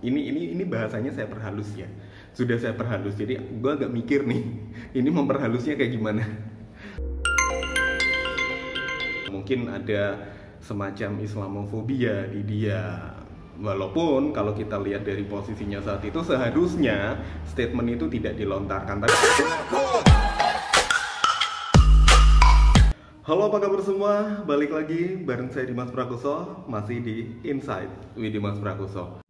Ini bahasanya saya perhalus ya. Sudah saya perhalus. Jadi gue agak mikir nih, ini memperhalusnya kayak gimana. Mungkin ada semacam Islamofobia di dia. Walaupun kalau kita lihat dari posisinya saat itu, seharusnya statement itu tidak dilontarkan. Halo, apa kabar semua? Balik lagi bareng saya Dimas Prakoso, masih di Insight with Dimas Prakoso.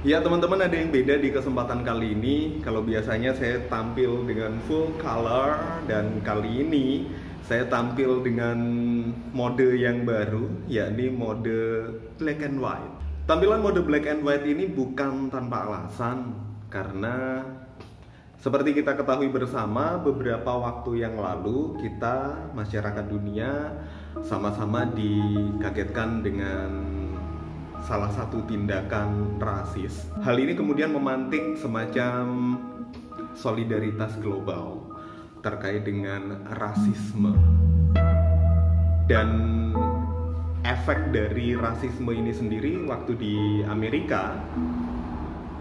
Ya teman-teman, ada yang beda di kesempatan kali ini. Kalau biasanya saya tampil dengan full color, dan kali ini saya tampil dengan mode yang baru, yakni mode black and white. Tampilan mode black and white ini bukan tanpa alasan, karena seperti kita ketahui bersama, beberapa waktu yang lalu kita, masyarakat dunia, sama-sama dikagetkan dengan salah satu tindakan rasis. Hal ini kemudian memantik semacam solidaritas global terkait dengan rasisme. Dan efek dari rasisme ini sendiri waktu di Amerika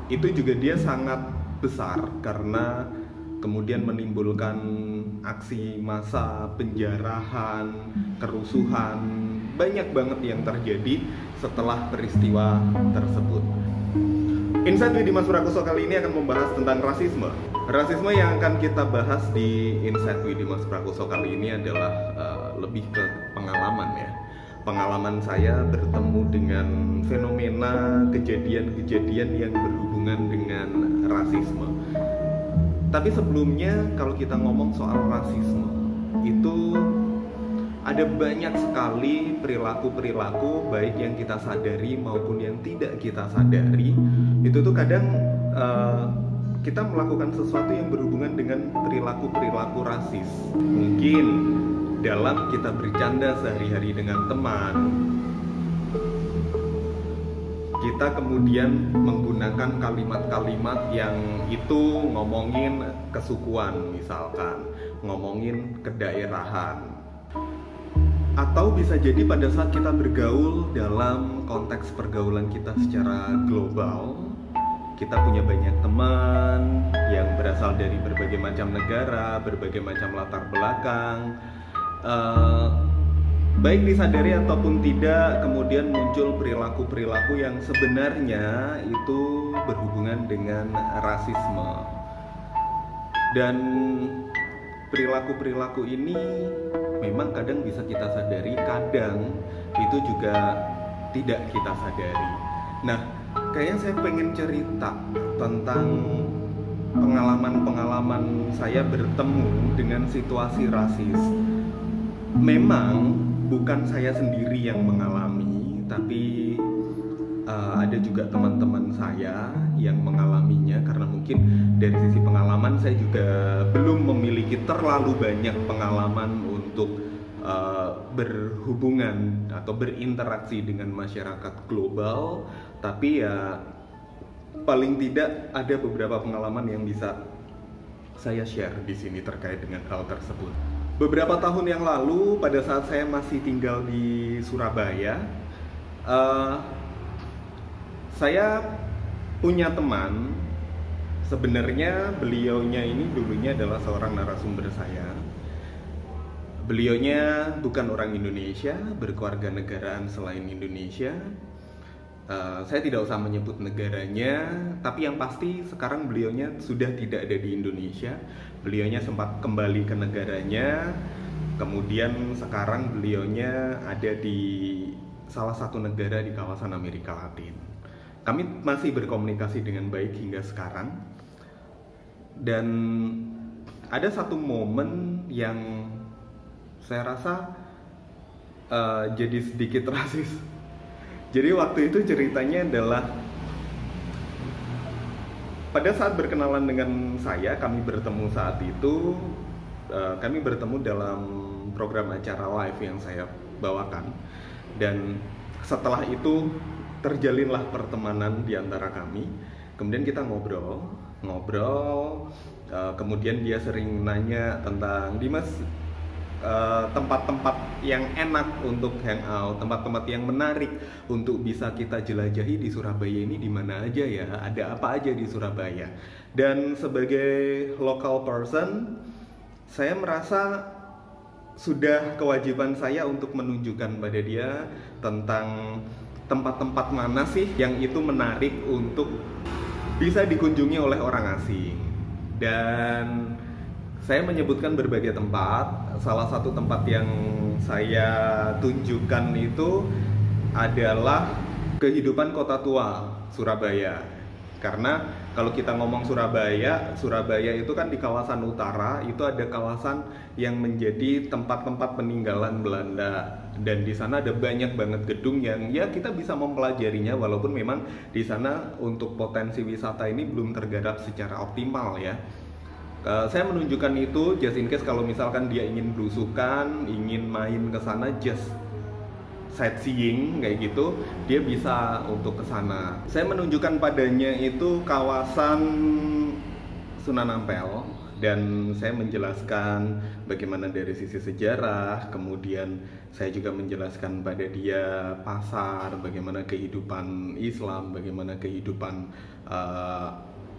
itu juga dia sangat besar, karena kemudian menimbulkan aksi massa, penjarahan, kerusuhan, banyak banget yang terjadi setelah peristiwa tersebut. Insight with Dimas Prakoso kali ini akan membahas tentang rasisme. Rasisme yang akan kita bahas di Insight with Dimas Prakoso kali ini adalah lebih ke pengalaman ya. Pengalaman saya bertemu dengan fenomena kejadian-kejadian yang berhubungan dengan rasisme. Tapi sebelumnya, kalau kita ngomong soal rasisme, itu ada banyak sekali perilaku-perilaku baik yang kita sadari maupun yang tidak kita sadari. Itu tuh kadang kita melakukan sesuatu yang berhubungan dengan perilaku-perilaku rasis. Mungkin dalam kita bercanda sehari-hari dengan teman, kita kemudian menggunakan kalimat-kalimat yang itu ngomongin kesukuan, misalkan ngomongin kedaerahan. Atau bisa jadi pada saat kita bergaul dalam konteks pergaulan kita secara global, kita punya banyak teman yang berasal dari berbagai macam negara, berbagai macam latar belakang. Baik disadari ataupun tidak, kemudian muncul perilaku-perilaku yang sebenarnya itu berhubungan dengan rasisme. Dan perilaku-perilaku ini memang kadang bisa kita sadari, kadang itu juga tidak kita sadari. Nah, kayaknya saya pengen cerita tentang pengalaman-pengalaman saya bertemu dengan situasi rasis. Memang bukan saya sendiri yang mengalami, tapi ada juga teman-teman saya yang mengalaminya, karena mungkin dari sisi pengalaman saya juga belum memiliki terlalu banyak pengalaman untuk berhubungan atau berinteraksi dengan masyarakat global, tapi ya paling tidak ada beberapa pengalaman yang bisa saya share di sini terkait dengan hal tersebut. Beberapa tahun yang lalu, pada saat saya masih tinggal di Surabaya, saya punya teman. Sebenarnya beliaunya ini dulunya adalah seorang narasumber saya. Beliaunya bukan orang Indonesia, berkeluarga negaraan selain Indonesia. Saya tidak usah menyebut negaranya, tapi yang pasti sekarang beliaunya sudah tidak ada di Indonesia. Beliaunya sempat kembali ke negaranya, kemudian sekarang beliaunya ada di salah satu negara di kawasan Amerika Latin. Kami masih berkomunikasi dengan baik hingga sekarang. Dan ada satu momen yang saya rasa jadi sedikit rasis. Jadi waktu itu ceritanya adalah pada saat berkenalan dengan saya, kami bertemu saat itu, kami bertemu dalam program acara live yang saya bawakan. Dan setelah itu terjalinlah pertemanan di antara kami. Kemudian kita ngobrol, kemudian dia sering nanya tentang, Dimas, tempat-tempat yang enak untuk hangout, tempat-tempat yang menarik untuk bisa kita jelajahi di Surabaya ini di mana aja ya, ada apa aja di Surabaya. Dan sebagai local person, saya merasa sudah kewajiban saya untuk menunjukkan pada dia tentang tempat-tempat mana sih yang itu menarik untuk bisa dikunjungi oleh orang asing. Dan saya menyebutkan berbagai tempat. Salah satu tempat yang saya tunjukkan itu adalah kehidupan kota tua Surabaya. Karena kalau kita ngomong Surabaya itu kan di kawasan utara, itu ada kawasan yang menjadi tempat-tempat peninggalan Belanda. Dan di sana ada banyak banget gedung yang ya kita bisa mempelajarinya, walaupun memang di sana untuk potensi wisata ini belum tergarap secara optimal ya. Saya menunjukkan itu just in case kalau misalkan dia ingin belusukan, ingin main ke sana just sightseeing kayak gitu, dia bisa untuk ke sana. Saya menunjukkan padanya itu kawasan Sunan Ampel, dan saya menjelaskan bagaimana dari sisi sejarah, kemudian saya juga menjelaskan pada dia pasar, bagaimana kehidupan Islam, bagaimana kehidupan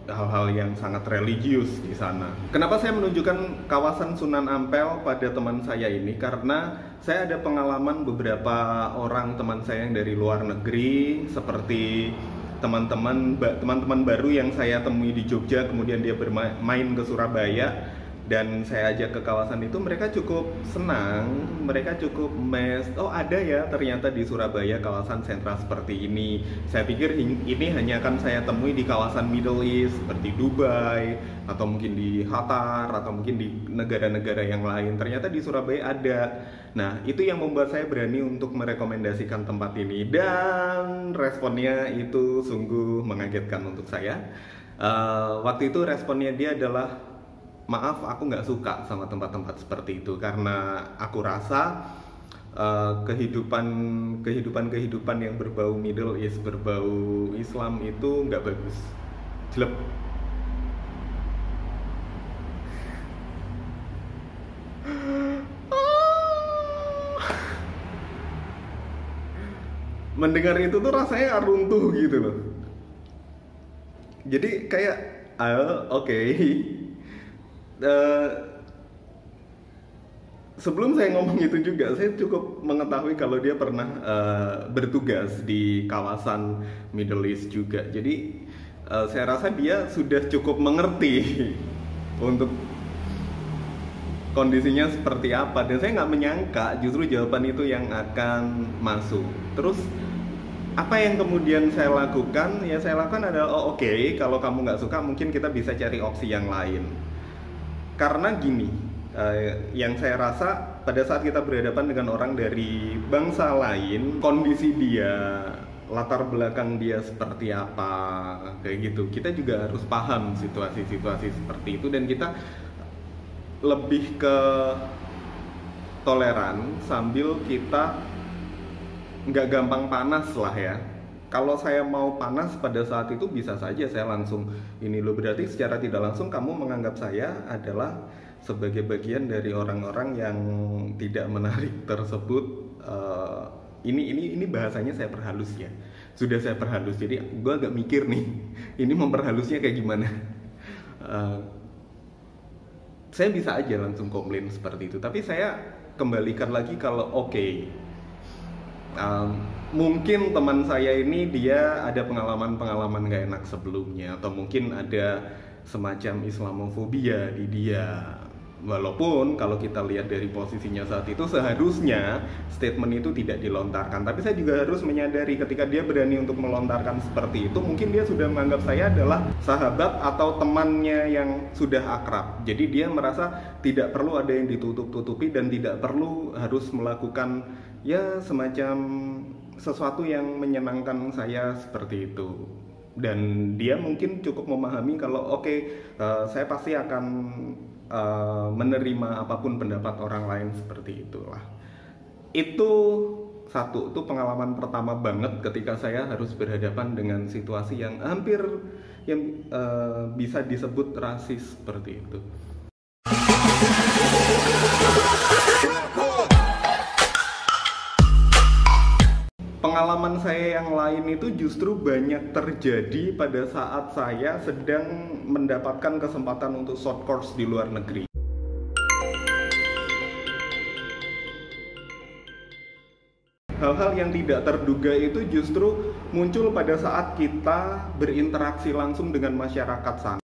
hal-hal yang sangat religius di sana. Kenapa saya menunjukkan kawasan Sunan Ampel pada teman saya ini? Karena saya ada pengalaman beberapa orang teman saya yang dari luar negeri, seperti teman-teman baru yang saya temui di Jogja, kemudian dia bermain ke Surabaya dan saya ajak ke kawasan itu. Mereka cukup senang, mereka cukup amazed, oh ada ya ternyata di Surabaya kawasan sentra seperti ini. Saya pikir ini hanya akan saya temui di kawasan Middle East seperti Dubai, atau mungkin di Qatar, atau mungkin di negara-negara yang lain. Ternyata di Surabaya ada. Nah, itu yang membuat saya berani untuk merekomendasikan tempat ini, dan responnya itu sungguh mengagetkan untuk saya. Waktu itu responnya dia adalah, maaf, aku nggak suka sama tempat-tempat seperti itu karena aku rasa kehidupan yang berbau Middle East, berbau Islam itu nggak bagus, jelek. Mendengar itu tuh rasanya runtuh gitu loh. Jadi kayak oke. Sebelum saya ngomong itu juga, saya cukup mengetahui kalau dia pernah bertugas di kawasan Middle East juga. Jadi saya rasa dia sudah cukup mengerti untuk kondisinya seperti apa. Dan saya nggak menyangka justru jawaban itu yang akan masuk. Terus apa yang kemudian saya lakukan? Ya saya lakukan adalah, oke, kalau kamu nggak suka mungkin kita bisa cari opsi yang lain. Karena gini, yang saya rasa pada saat kita berhadapan dengan orang dari bangsa lain, kondisi dia, latar belakang dia seperti apa, kayak gitu, kita juga harus paham situasi-situasi seperti itu, dan kita lebih ke toleran sambil kita nggak gampang panas lah ya. Kalau saya mau panas pada saat itu bisa saja saya langsung ini loh, berarti secara tidak langsung kamu menganggap saya adalah sebagai bagian dari orang-orang yang tidak menarik tersebut. Ini bahasanya saya perhalus ya, sudah saya perhalus, jadi gue agak mikir nih ini memperhalusnya kayak gimana. Saya bisa aja langsung komplain seperti itu, tapi saya kembalikan lagi kalau mungkin teman saya ini dia ada pengalaman gak enak sebelumnya, atau mungkin ada semacam Islamofobia di dia. Walaupun kalau kita lihat dari posisinya saat itu seharusnya statement itu tidak dilontarkan, tapi saya juga harus menyadari ketika dia berani untuk melontarkan seperti itu, mungkin dia sudah menganggap saya adalah sahabat atau temannya yang sudah akrab. Jadi dia merasa tidak perlu ada yang ditutup-tutupi dan tidak perlu harus melakukan ya semacam sesuatu yang menyenangkan saya seperti itu. Dan dia mungkin cukup memahami kalau saya pasti akan menerima apapun pendapat orang lain seperti itulah. Itu satu, itu pengalaman pertama banget ketika saya harus berhadapan dengan situasi yang hampir bisa disebut rasis seperti itu. Pengalaman saya yang lain itu justru banyak terjadi pada saat saya sedang mendapatkan kesempatan untuk short course di luar negeri. Hal-hal yang tidak terduga itu justru muncul pada saat kita berinteraksi langsung dengan masyarakat sana.